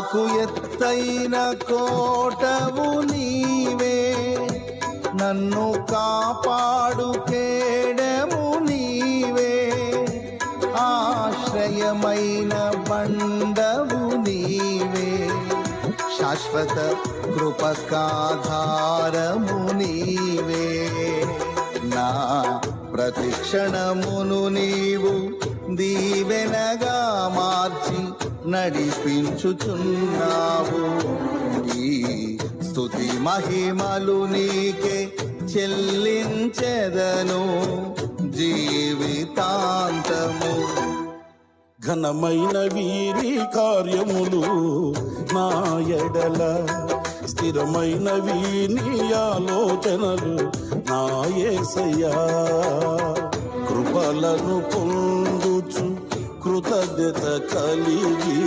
నాకు ఎత్తైన కోటవు నీవే, నన్ను కాపాడు కేడము నీవే, ఆశ్రయమైన బండవు నీవే, శాశ్వత కృపకాధారము నీవే. నా ప్రతిక్షణమును నీవు దీవెనగా మార్చి నడిపించుచున్నావు. ఈ స్తుతి మహిమలు నీకే చెల్లించెదను జీవితాంతము. ఘనమైన వీరి కార్యములు నా ఎడల, స్థిరమైన వీని ఆలోచనలు నా యేసయ్యా. కృపలను పొందుచు కృతజ్ఞత కలిగి